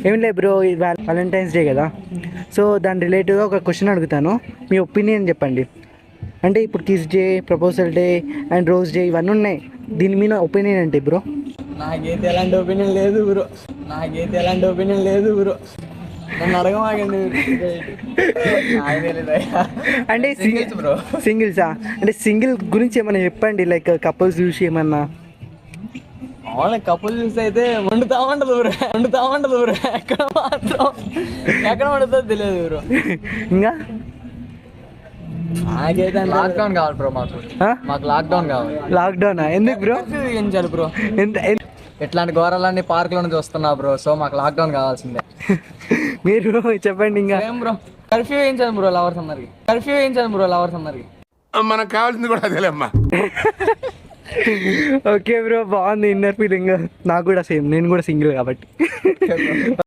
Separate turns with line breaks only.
ఏం లేదు bro, Valentine's day కదా, సో దాని రిలేటివ్గా ఒక క్వశ్చన్ అడుగుతాను, మీ ఒపీనియన్ చెప్పండి. అంటే ఇప్పుడు kiss day, proposal day and rose day ఇవన్నీ ఉన్నాయి, దీని మీద ఒపీనియన్ ఏంటి బ్రో?
నాకైతే ఎలాంటి ఒపీనియన్ లేదు బ్రో. నన్ను అడగమాగండి
అంటే
బ్రో.
సింగిల్సా? అంటే సింగిల్ గురించి ఏమైనా చెప్పండి, లైక్ కపుల్స్ చూసి ఏమన్నా.
అవును, కపుల్ చూస్తే అయితే వండుతా ఉంటది బ్రో. ఎక్కడ వండుతుందో తెలియదు బ్రో.
ఇంకా
నాకైతే లాక్డౌన్ కావాలి బ్రో. మాకు లాక్డౌన్ కావాలి.
లాక్డౌనా? ఎందుకు బ్రో?
ఏం చేయాలి బ్రో? ఇట్లాంటి ఘోరాలన్నీ పార్కులను చూస్తున్నా బ్రో, సో మాకు లాక్డౌన్ కావాల్సిందే.
మీరు చెప్పండి. ఇంకా
ఏం బ్రో, కర్ఫ్యూ వేయించాలి బ్రో లవర్స్ అందరికి.
మనకు కావాల్సింది కూడా అదేలేమ్మా.
ఓకే బ్రో, బాగుంది ఇన్నర్ ఫీలింగ్. నాకు కూడా సేమ్, నేను కూడా సింగిల్ కాబట్టి.